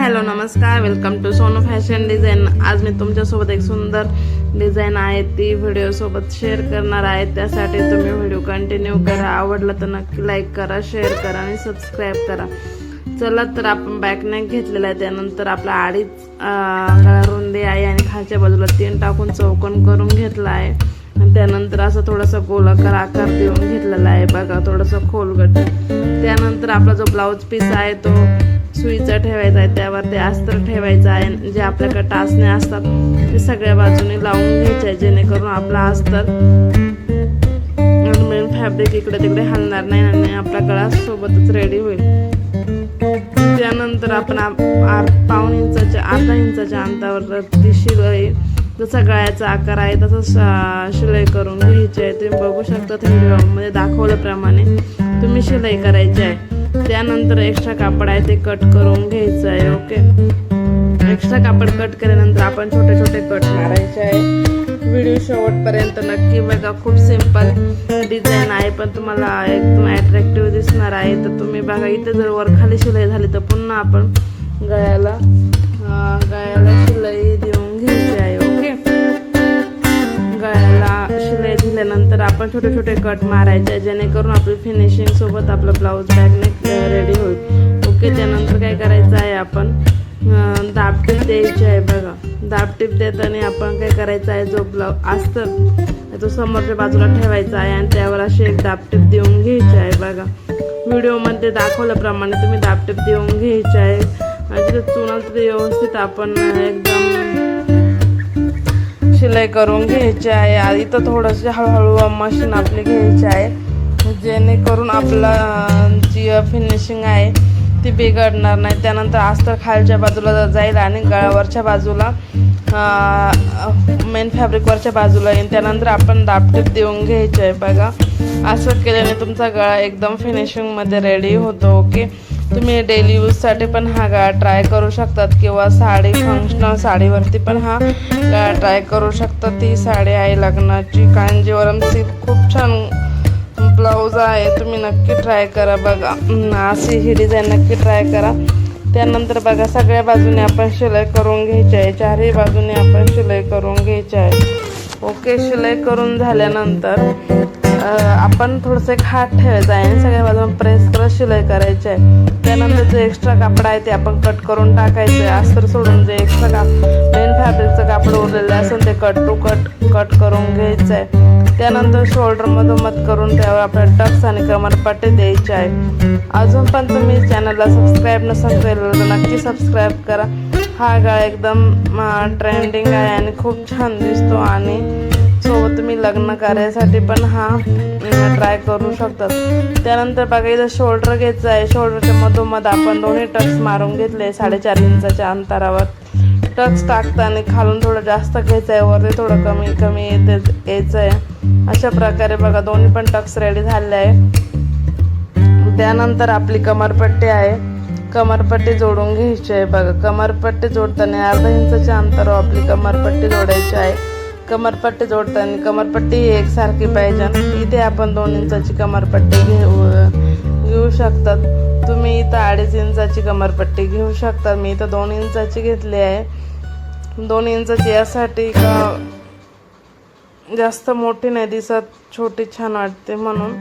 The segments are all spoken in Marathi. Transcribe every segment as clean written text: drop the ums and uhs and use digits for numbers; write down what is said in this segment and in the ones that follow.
हॅलो नमस्कार, welcome to Sonu fashion design. आज मी तुमच्यासोबत एक सुंदर डिझाईन आहे ती व्हिडिओ सोबत शेअर करणार आहे। त्यासाठी तुम्ही व्हिडिओ कंटिन्यू करा। आवडला तर नक्की लाईक करा, शेअर करा आणि सबस्क्राईब करा। चला तर आपण बॅकनेक घेतलेला आहे, त्यानंतर आपला अडीच गळा रुंदी आहे आणि खालच्या बाजूला 3 टाकून चौकोन करून घेतला आहे आणि त्यानंतर असं थोडासा गोलाकार आकार देऊन घेतलेला आहे बघा, थोडासा खोलगट। त्यानंतर आपला जो ब्लाउज पीस आहे तो सुईचा ठेवायचा आहे, त्यावरती अस्तर ठेवायचं आहे। जे आपल्याकडे टाचणे असतात ते सगळ्या बाजूने लावून घ्यायचे आहे, जेणेकरून आपला अस्तर मेन फॅब्रिक इकडे तिकडे हलणार नाही आणि आपला गळा सोबतच रेडी होईल। त्यानंतर आपण पाऊण इंचाच्या अर्धा इंचाच्या अंतरावरती शिलाई, जसा गळ्याचा आकार आहे तसं शिलाई करून घ्यायची आहे। तुम्ही बघू शकता व्हिडिओमध्ये दाखवल्याप्रमाणे तुम्ही शिलाई करायची आहे। त्यानंतर एक्स्ट्रा कापड आहे ते कट करून घ्यायचं आहे। ओके, एक्स्ट्रा कापड कट केल्यानंतर आपण छोटे छोटे कट मारायचे आहे। व्हिडिओ शेवटपर्यंत नक्की बघा, खूप सिंपल डिझाईन आहे पण तुम्हाला एकदम अट्रॅक्टिव्ह दिसणार आहे। तर तुम्ही बघा, इथे जर वर खाली शिलाई झाली तर पुन्हा आपण गळ्याला शिलाई देऊन घ्यायची आहे। ओके, गळ्याला शिलाई दिल्यानंतर आपण छोटे छोटे कट मारायचे, जेणेकरून आपली फिनिशिंग सोबत आपलं ब्लाऊज बॅकनेक रेडी होईल। ओके, त्यानंतर काय करायचं आहे, आपण दाबटीप द्यायची आहे बघा। दाबटीप देताना आपण काय करायचं आहे, जो ब्लाऊज अस्तर तो समोरच्या बाजूला ठेवायचा आहे आणि त्यावर अशी एक दाबटीप देऊन घ्यायची आहे बघा। व्हिडिओमध्ये दाखवल्याप्रमाणे तुम्ही दाबटीप देऊन घ्यायची आहे आणि तिथे चुनाल तिथे व्यवस्थित आपण एकदम शिलाई करून घ्यायची आहे। इथं थोडंसं हळूहळू मशीन आपली घ्यायची आहे, जेणेकरून आपला जी फिनिशिंग आहे ती बिघडणार नाही। त्यानंतर अस्तर खालच्या बाजूला जाईल आणि गळ्यावरच्या बाजूला मेन फॅब्रिकवरच्या बाजूला येईल। त्यानंतर आपण दाबटीप देऊन घ्यायची आहे बघा। असं केल्याने तुमचा गळा एकदम फिनिशिंगमध्ये रेडी होतो। ओके, तुम्ही डेली यूजसाठी पण हा गळा ट्राय करू शकतात किंवा साडी फंक्शनल साडीवरती पण हा गळा ट्राय करू शकतात। ती साडी आहे लग्नाची, कांजीवरम सिल्क, खूप छान ब्लाऊज आहे, तुम्ही नक्की ट्राय करा बघा। अशी ही डिझाईन नक्की ट्राय करा। त्यानंतर बघा, सगळ्या बाजूने आपण शिलाई करून घ्यायची आहे, चारही बाजूने आपण शिलाई करून घ्यायची आहे। ओके, शिलाई करून झाल्यानंतर आपण थोडंसं एक हात ठेवायचा आहे आणि सगळ्या बाजूला प्रेस करत शिलाई करायची आहे। त्यानंतर जे एक्स्ट्रा कापड आहे ते आपण कट करून टाकायचं आहे। अस्तर सोडून जे एक्स्ट्रा मेन फॅब्रिकचं कापड उरलेलं असेल ते कट टू कट करून घ्यायचं आहे। त्यानंतर शोल्डर मधोमध करून त्यावर आपल्याला टक्स आणि कमरपट्टी द्यायची आहे। अजून पण तुम्ही चॅनलला सबस्क्राईब नसेल केलं तर नक्की सबस्क्राईब करा। हा गळा एकदम ट्रेंडिंग आहे आणि खूप छान दिसतो आणि सोबत तुम्ही लग्न कार्यासाठी पण हा ट्राय करू शकतात। त्यानंतर बघा, इथं शोल्डर घ्यायचं आहे, शोल्डरच्या मधोमध आपण दोन्ही टक्स मारून घेतले 4.5 इंचाच्या अंतरावर। टक्स टाकताना खालून थोडं जास्त घ्यायचं आहे, वरती थोडं कमी यायचं आहे। अशा प्रकारे बघा दोन्ही पण टक्स रेडी झाले आहे। त्यानंतर आपली कमरपट्टी आहे, कमरपट्टी जोडून घ्यायची आहे बघा। कमरपट्टी जोडताना अर्धा इंचाच्या अंतरावर आपली कमरपट्टी जोडायची आहे। कमरपट्टी जोडताना कमरपट्टी एकसारखी पाहिजे। इथे आपण 2 इंचाची कमरपट्टी घेऊ शकतात, तुम्ही इथं 2.5 इंचाची कमरपट्टी घेऊ शकता। मी इथं 2 इंचाची घेतली आहे। 2 इंचाची यासाठी का जास्त मोठी नाही दिसत, छोटी छान वाटते म्हणून।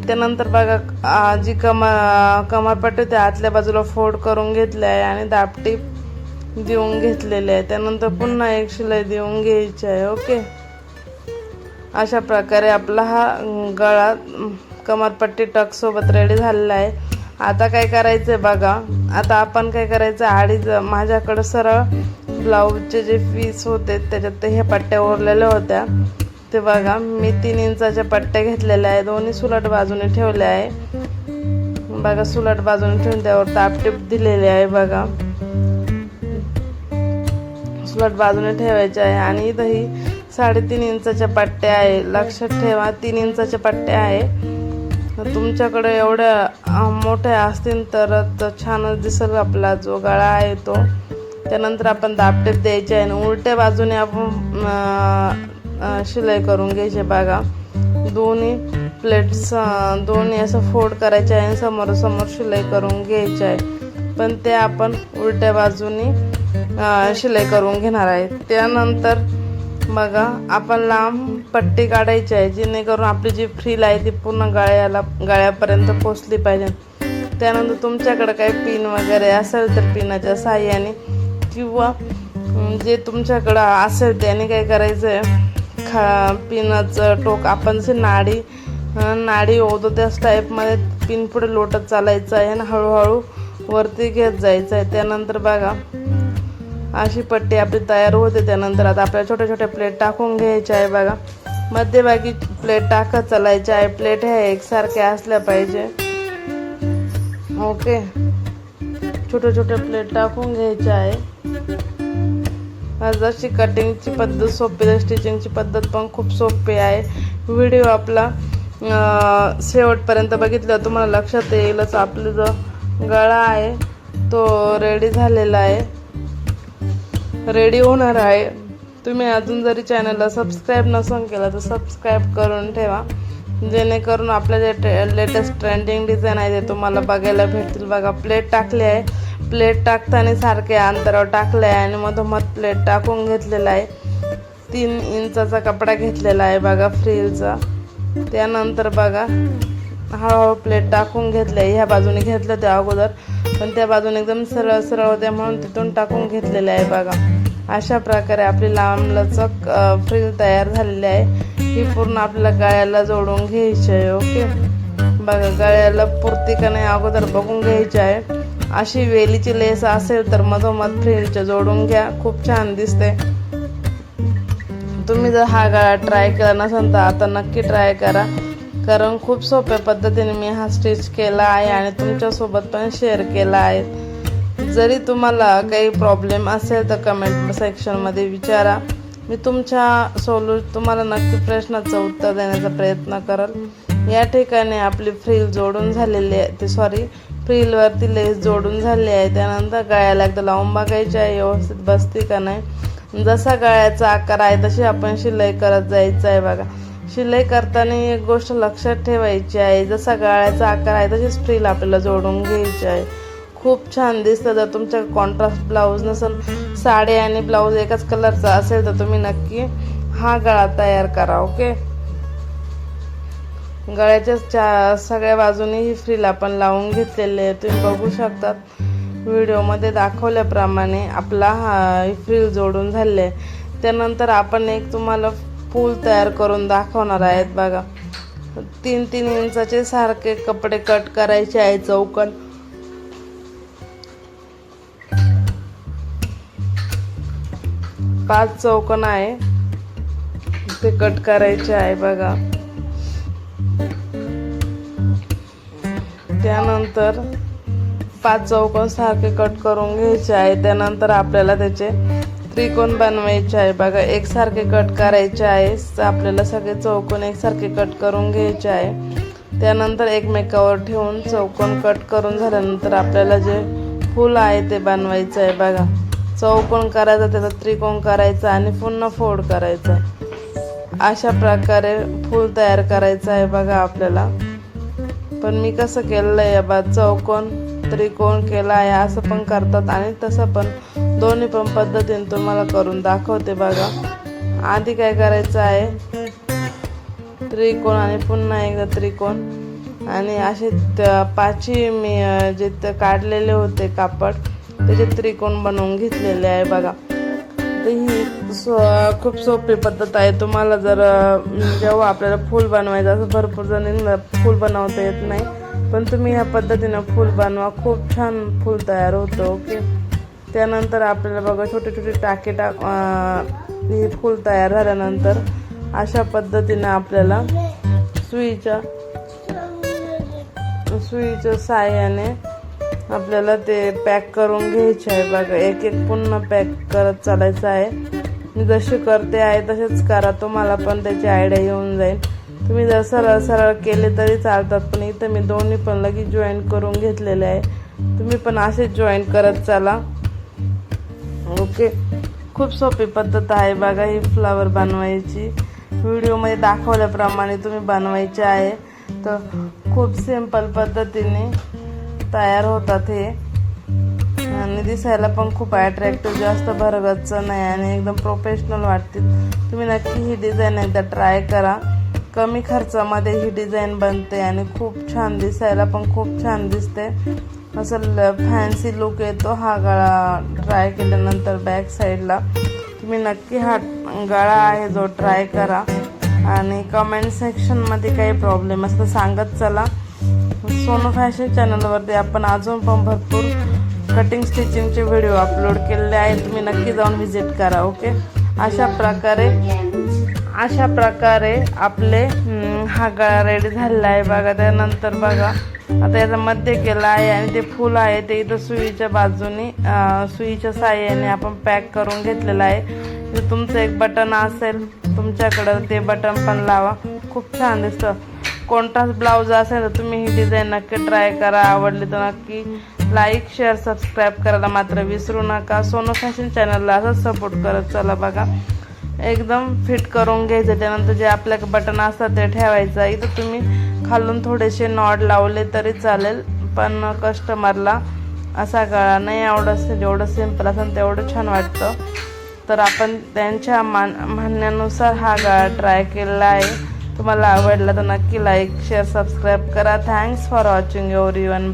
त्यानंतर बघा, जी कमरपट्टी त्या आतल्या बाजूला फोल्ड करून घेतली आहे आणि दाबटीप देऊन घेतलेले आहे। त्यानंतर पुन्हा एक शिलाई देऊन घ्यायची आहे। ओके, अशा प्रकारे आपला हा गळा कमरपट्टी टक सोबत रेडी झालेला आहे। आता काय करायचं आहे बघा, आता आपण काय करायचं, माझ्याकडे सरळ ब्लाऊजचे जे पीस होते त्याच्यात ह्या पट्ट्या उरलेल्या होत्या ते बघा, मी 3 इंचाच्या पट्ट्या घेतलेल्या आहे, दोन्ही सुलट बाजूने ठेवल्या आहे बघा। सुलट बाजूने ठेवून त्यावर दाबटीप दिलेली आहे बघा, सुलट बाजूने ठेवायचे आहे। आणि इथं ही 3.5 इंचाच्या पट्ट्या आहे, लक्षात ठेवा 3 इंचाच्या पट्ट्या आहे। तुमच्याकडे एवढ्या मोठ्या असतील तर छानच दिसेल आपला जो गळा आहे तो। त्यानंतर आपण दाबटीप द्यायची आहे आणि उलट्या बाजूने आपण शिलाई करून घ्यायची बघा। दोन्ही प्लेट्स दोन्ही असं फोल्ड करायचे आहे, समोर शिलाई करून घ्यायची आहे। पण ते आपण उलट्या बाजूनी शिलाई करून घेणार आहे. त्यानंतर बघा आपण लांब पट्टी काढायची आहे, जेणेकरून आपली जी फ्रिल आहे ती पूर्ण गळ्यापर्यंत पोचली पाहिजे. त्यानंतर तुमच्याकडे काही पिन वगैरे असेल तर पिनाच्या साहाय्याने किंवा जे तुमच्याकडं असेल त्याने काय करायचं आहे, पिनाचं टोक आपण जसे नाडी ओढतो त्याच टाईपमध्ये पिन पुढे लोटत चालायचं आहे आणि हळूहळू वरती घेत जायचं आहे. त्यानंतर बघा अशी पट्टी आपली तयार होते. त्यानंतर आता आपल्याला छोट्या छोट्या प्लेट टाकून घ्यायच्या आहे. बघा मध्यभागी प्लेट टाकत चालायच्या आहे. प्लेट ह्या एकसारख्या असल्या पाहिजे. ओके, छोटे छोटे प्लेट टाकून घ्यायच्या आहे. जशी कटिंगची पद्धत सोपी आहे, स्टिचिंगची पद्धत पण खूप सोपी आहे. व्हिडिओ आपला शेवटपर्यंत बघितलं तुम्हाला लक्षात येईलच आपला जो गळा आहे तो रेडी झालेला आहे, रेडी होणार आहे. तुम्ही अजून जरी चॅनलला सबस्क्राईब नसून केलं तर सबस्क्राईब करून ठेवा, जेणेकरून आपल्या जे लेटेस्ट ट्रेंडिंग डिझाईन आहे ते तुम्हाला बघायला भेटतील. बघा प्लेट टाकली आहे. प्लेट टाकताना सारखे अंतरावर टाकलं आहे आणि मधोमध प्लेट टाकून घेतलेला आहे. 3 इंचाचा कपडा घेतलेला आहे बघा फ्रिलचा. त्यानंतर बघा हळूहळू प्लेट टाकून घेतले. ह्या बाजूने घेतलं त्या अगोदर, पण त्या बाजूने एकदम सरळ सरळ होते म्हणून तिथून टाकून घेतलेले आहे. बघा अशा प्रकारे आपली लांबलचक फ्रिल तयार झालेली आहे. ही पूर्ण आपल्याला गळ्याला जोडून घ्यायची आहे. ओके, बघा गळ्याला पुरती का नाही अगोदर बघून घ्यायची आहे. अशी वेलीची लेस असेल तर मधोमध फ्रिलच्या जोडून घ्या, खूप छान दिसते. तुम्ही जर हा गळा ट्राय केला नसेल तर आता नक्की ट्राय करा, कारण खूप सोप्या पद्धतीने मी हा स्टिच केला आहे आणि तुमच्यासोबत पण शेअर केला आहे. जरी तुम्हाला काही प्रॉब्लेम असेल तर कमेंट सेक्शनमध्ये विचारा, मी तुम्हाला नक्की प्रश्नाचं उत्तर देण्याचा प्रयत्न करेल. या ठिकाणी आपली फ्रिल जोडून झालेली आहे, फ्रिलवरती लेस जोडून झाली आहे. त्यानंतर गळ्याला एकदा लावून बघायची आहे व्यवस्थित बसते का नाही. जसा गळ्याचा आकार आहे तशी आपण शिलाई करत जायचं आहे. बघा शिलाई करताना एक गोष्ट लक्षात ठेवायची आहे, जसा गळ्याचा आकार आहे तशीच फ्रिल आपल्याला जोडून घ्यायची आहे. खूप छान दिसतं. जर तुमच्या कॉन्ट्रास्ट ब्लाऊज नसेल, साडी आणि ब्लाऊज एकाच कलरचा असेल तर तुम्ही नक्की हा गळा तयार करा. ओके, गळ्याच्या सगळ्या बाजूने ही फ्रिल आपण लावून घेतलेली आहे. तुम्ही बघू शकतात व्हिडिओमध्ये दाखवल्याप्रमाणे आपला हा फ्रिल जोडून झाले. त्यानंतर आपण एक तुम्हाला फूल तयार करून दाखवणार आहेत. बघा 3-3 इंचाचे सारखे कपडे कट करायचे आहे. चौकन 5 चौकन आहे ते कट करायचे आहे. बघा त्यानंतर 5 चौकोन सारखे कट करून घ्यायचे आहे. त्यानंतर आपल्याला त्याचे त्रिकोण बनवायचे आहे. बघा एकसारखे कट करायचे आहे. आपल्याला सगळे चौकोन एकसारखे कट करून घ्यायचे आहे. त्यानंतर एकमेकावर ठेवून चौकोन कट करून झाल्यानंतर आपल्याला जे फूल आहे ते बनवायचं आहे. बघा चौकोन करायचा, त्याचा त्रिकोण करायचा आणि पुन्हा फोल्ड करायचा आहे. अशा प्रकारे फूल तयार करायचं आहे. बघा आपल्याला पण मी कसं केलेलं आहे, बा चौकोन त्रिकोण केला आहे असं पण करतात आणि तसं पण दोन्ही पण पद्धतीने तुम्हाला करून दाखवते. बघा आधी काय करायचं आहे, त्रिकोण आणि पुन्हा एकदा त्रिकोण आणि असे 5 मी जे काढलेले होते कापड त्याचे त्रिकोण बनवून घेतलेले आहे. बघा तर ही खूप सोपी पद्धत आहे. तुम्हाला जर जेव्हा आपल्याला फूल बनवायचं असं भरपूर जणींना फूल बनवता येत नाही, पण तुम्ही ह्या पद्धतीनं फूल बनवा, खूप छान फूल तयार होतं. ओके त्यानंतर आपल्याला बघा छोटे छोटे टाके हे फूल तयार झाल्यानंतर अशा पद्धतीनं आपल्याला सुईच्या साहाय्याने आपल्याला ते पॅक करून घ्यायचे आहे. बघा एक एक पुन्हा पॅक करत चालायचं आहे. मी जशी करते आहे तसेच करा, तुम्हाला पण त्याची आयडिया येऊन जाईल. तुम्ही जर सरळ सरळ केले तरी चालतात, पण इथं मी दोन्ही पण लगेच जॉईन करून घेतलेले आहे. तुम्ही पण असेच जॉईन करत चला. ओके खूप सोपी पद्धत आहे. बघा ही फ्लावर बनवायची व्हिडिओमध्ये दाखवल्याप्रमाणे तुम्ही बनवायचे आहे, तर खूप सिंपल पद्धतीने तयार होतात हे. आणि दिसायला पण खूप अट्रॅक्टिव्ह, जास्त भरगच्च नाही आणि एकदम प्रोफेशनल वाटतील. तुम्ही नक्की ही डिझाईन एकदा ट्राय करा. कमी खर्चामध्ये ही डिझाईन बनते आणि खूप छान, दिसायला पण खूप छान दिसते. असं फॅन्सी लुक येतो हा गळा ट्राय केल्यानंतर. बॅक साईडला तुम्ही नक्की हा गळा आहे जो ट्राय करा आणि कमेंट सेक्शनमध्ये काही प्रॉब्लेम असतं सांगत चला. सोनू फॅशन चॅनलवरती आपण अजून पण भरपूर कटिंग स्टिचिंगचे व्हिडिओ अपलोड केलेले आहेत, तुम्ही नक्की जाऊन व्हिजिट करा. ओके, अशा प्रकारे आपले हा गळा रेडी झालेला आहे बघा. त्यानंतर बघा आता याचा मध्य केला आहे आणि ते फूल आहे ते इथं सुईच्या बाजूने सुईच्या साहाय्याने आपण पॅक करून घेतलेलं आहे. जर तुमचं एक बटन असेल तुमच्याकडं ते बटन पण लावा, खूप छान दिसतं. कॉन्ट्रास्ट ब्लाऊज असेल तर तुम्ही ही डिझाईन नक्की ट्राय करा. आवडली तर नक्की लाईक शेअर सबस्क्राईब करायला मात्र विसरू नका. सोनू फॅशन चॅनलला असंच सपोर्ट करत चला. बघा एकदम फिट करून घ्यायचं. त्यानंतर जे आपल्या बटन असतात ते ठेवायचं. इथं तुम्ही खालून थोडेसे नॉड लावले तरी चालेल, पण कस्टमरला असा गळा नाही आवडत. जेवढं सिम्पल असेल तेवढं छान वाटतं. तर आपण त्यांच्या म्हणण्यानुसार हा गळा ट्राय केलेला आहे. तुम्हाला आवडला तर नक्की लाईक शेअर सबस्क्राईब करा. Thanks for watching everyone.